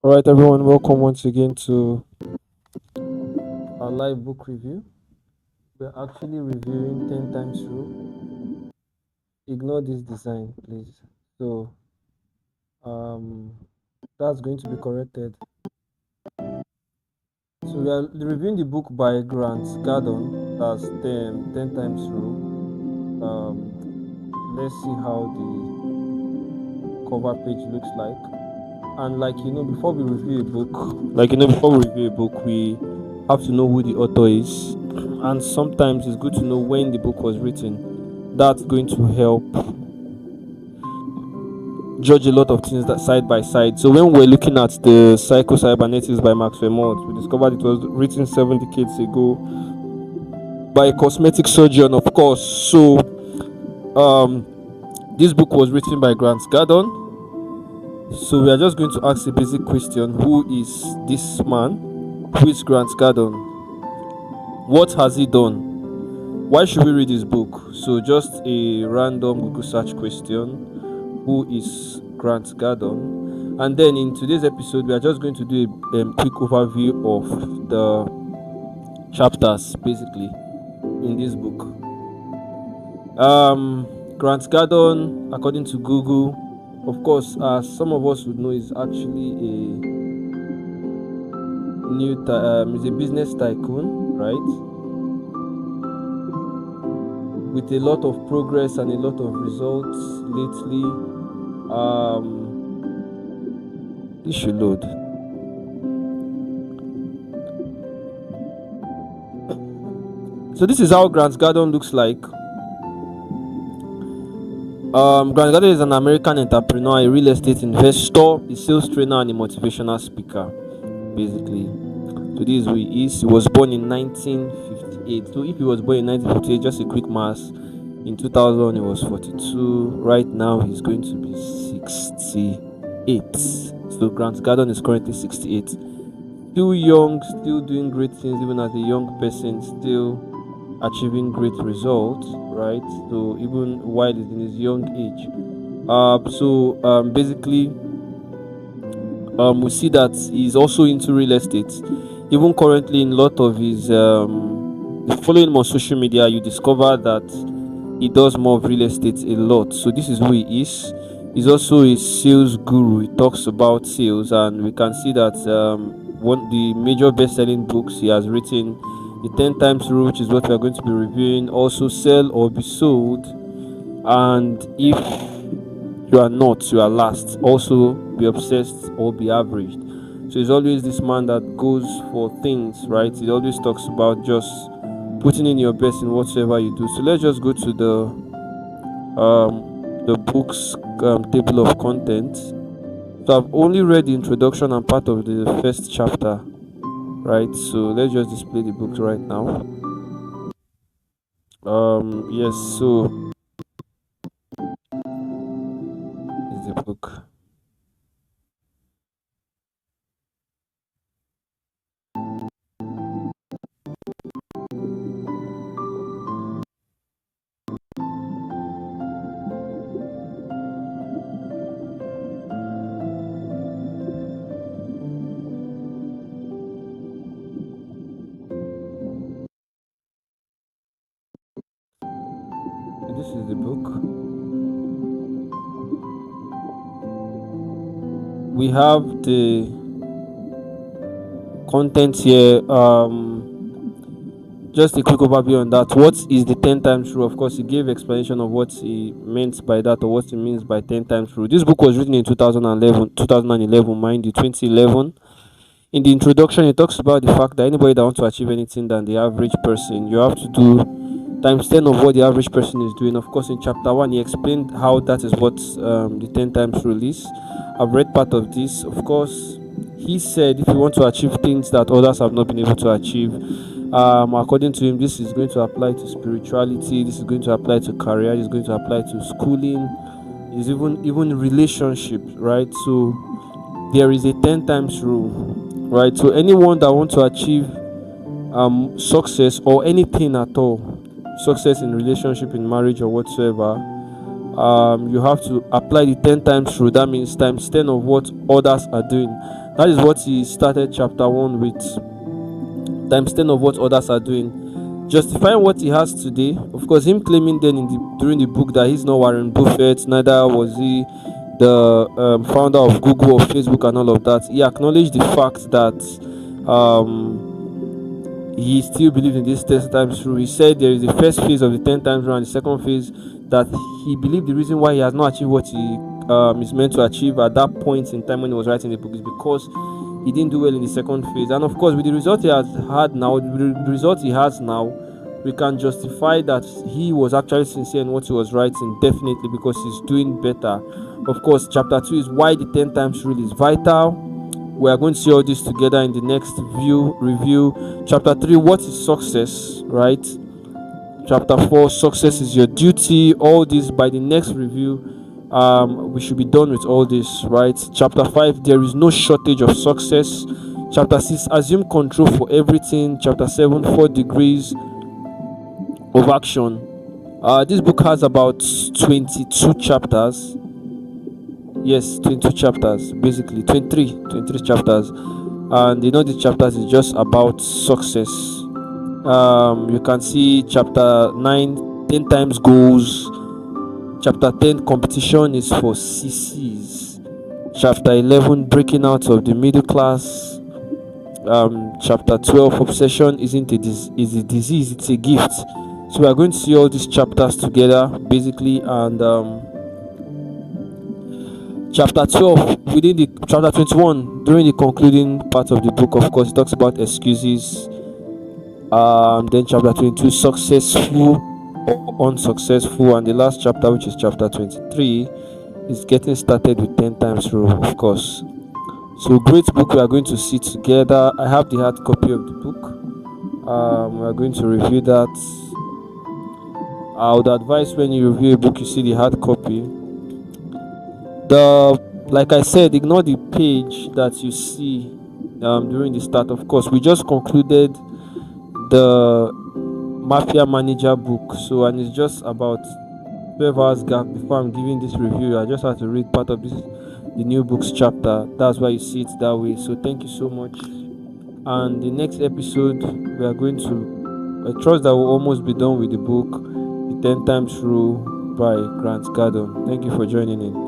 All right, everyone, welcome once again to our live book review. We're actually reviewing 10 times rule. Ignore this design, please. So, um, that's going to be corrected. So, we are reviewing the book by Grant Cardone. That's 10 times rule. Let's see how the cover page looks like. And before we review a book, we have to know who the author is, and sometimes it's good to know when the book was written. That's going to help judge a lot of things that side by side. So when we're looking at the Psycho-Cybernetics by Max Vermont, we discovered it was written 7 decades ago by a cosmetic surgeon, of course. So um, this book was written by Grant Cardone. So we are just going to ask a basic question: who is this man? Who is Grant Cardone? What has he done? Why should we read his book? So just a random Google search question: who is Grant Cardone? And then in today's episode, we are just going to do a quick overview of the chapters, basically, in this book. Grant Cardone, according to Google, of course, as some of us would know, is actually is a business tycoon, right? With a lot of progress and a lot of results lately. This should load. So this is how Grant Cardone looks like. Grant Cardone is an American entrepreneur, a real estate investor, a sales trainer, and a motivational speaker, basically. So this is who he is. He was born in 1958. So if he was born in 1958, just a quick math, in 2000 he was 42. Right now he's going to be 68. So Grant Cardone is currently 68. Still young, still doing great things, even as a young person, still achieving great results, right? So even while he's in his young age. Basically, we see that he's also into real estate. Even currently, in a lot of his following him on social media, you discover that he does more of real estate a lot. So this is who he is. He's also a sales guru. He talks about sales, and we can see that one the major best-selling books he has written, the 10 times rule, which is what we are going to be reviewing, also Sell or Be Sold, and If You Are Not, You Are Last, also Be Obsessed or Be Averaged. So he's always this man that goes for things, right? He always talks about just putting in your best in whatsoever you do. So let's just go to the book's table of contents. So I've only read the introduction and part of the first chapter, right? So let's just display the book right now. Yes, so is the book. This is the book. We have the content here. Just a quick overview on that. What is the 10 times rule? Of course, he gave explanation of what he meant by that, or what he means by 10 times rule. This book was written in 2011, mind you, 2011. In the introduction, he talks about the fact that anybody that wants to achieve anything than the average person, you have to do times 10 of what the average person is doing. Of course, in chapter 1, he explained how that is what the 10 times rule is. I've read part of this. Of course, he said if you want to achieve things that others have not been able to achieve, according to him, this is going to apply to spirituality, this is going to apply to career, this is going to apply to schooling, is even relationship, right? So there is a 10 times rule, right? So anyone that wants to achieve success or anything at all, success in relationship, in marriage, or whatsoever, you have to apply the 10 times rule. That means times 10 of what others are doing. That is what he started chapter 1 with, times 10 of what others are doing, justifying what he has today. Of course, him claiming then during the book that he's not Warren Buffett, neither was he the founder of Google or Facebook and all of that. He acknowledged the fact that he still believed in this 10 times rule. He said there is the first phase of the 10 times rule and the second phase, that he believed the reason why he has not achieved what he is meant to achieve at that point in time when he was writing the book is because he didn't do well in the second phase. And of course, with the result he has had now, we can justify that he was actually sincere in what he was writing, definitely, because he's doing better. Of course, chapter 2 is why the 10 times rule is vital. We are going to see all this together in the next review. Chapter 3, what is success, right? Chapter 4, success is your duty. All this by the next review. We should be done with all this, right? Chapter 5, there is no shortage of success. Chapter 6, assume control for everything. Chapter 7, 4 degrees of action. This book has about 22 chapters. Yes, 22 chapters, basically 23 chapters, and these chapters is just about success. You can see chapter 9, 10 times goals. Chapter 10, competition is for sissies. Chapter 11, breaking out of the middle class. Chapter 12, obsession is a disease, it's a gift. So we are going to see all these chapters together, basically, and chapter 12, within the chapter 21, during the concluding part of the book, of course, it talks about excuses. Then chapter 22, successful or unsuccessful, and the last chapter, which is chapter 23, is getting started with 10 times rule, of course. So great book we are going to see together. I have the hard copy of the book. We are going to review that. I would advise when you review a book, you see the hard copy. Like I said, ignore the page that you see during the start. Of course, we just concluded the Mafia Manager book, and it's just about 12 hours gap before I'm giving this review. I just had to read part of the new books chapter. That's why you see it that way. So thank you so much. And the next episode, we are going to, I trust that we'll almost be done with the book, The 10 Times Rule by Cardone. Thank you for joining in.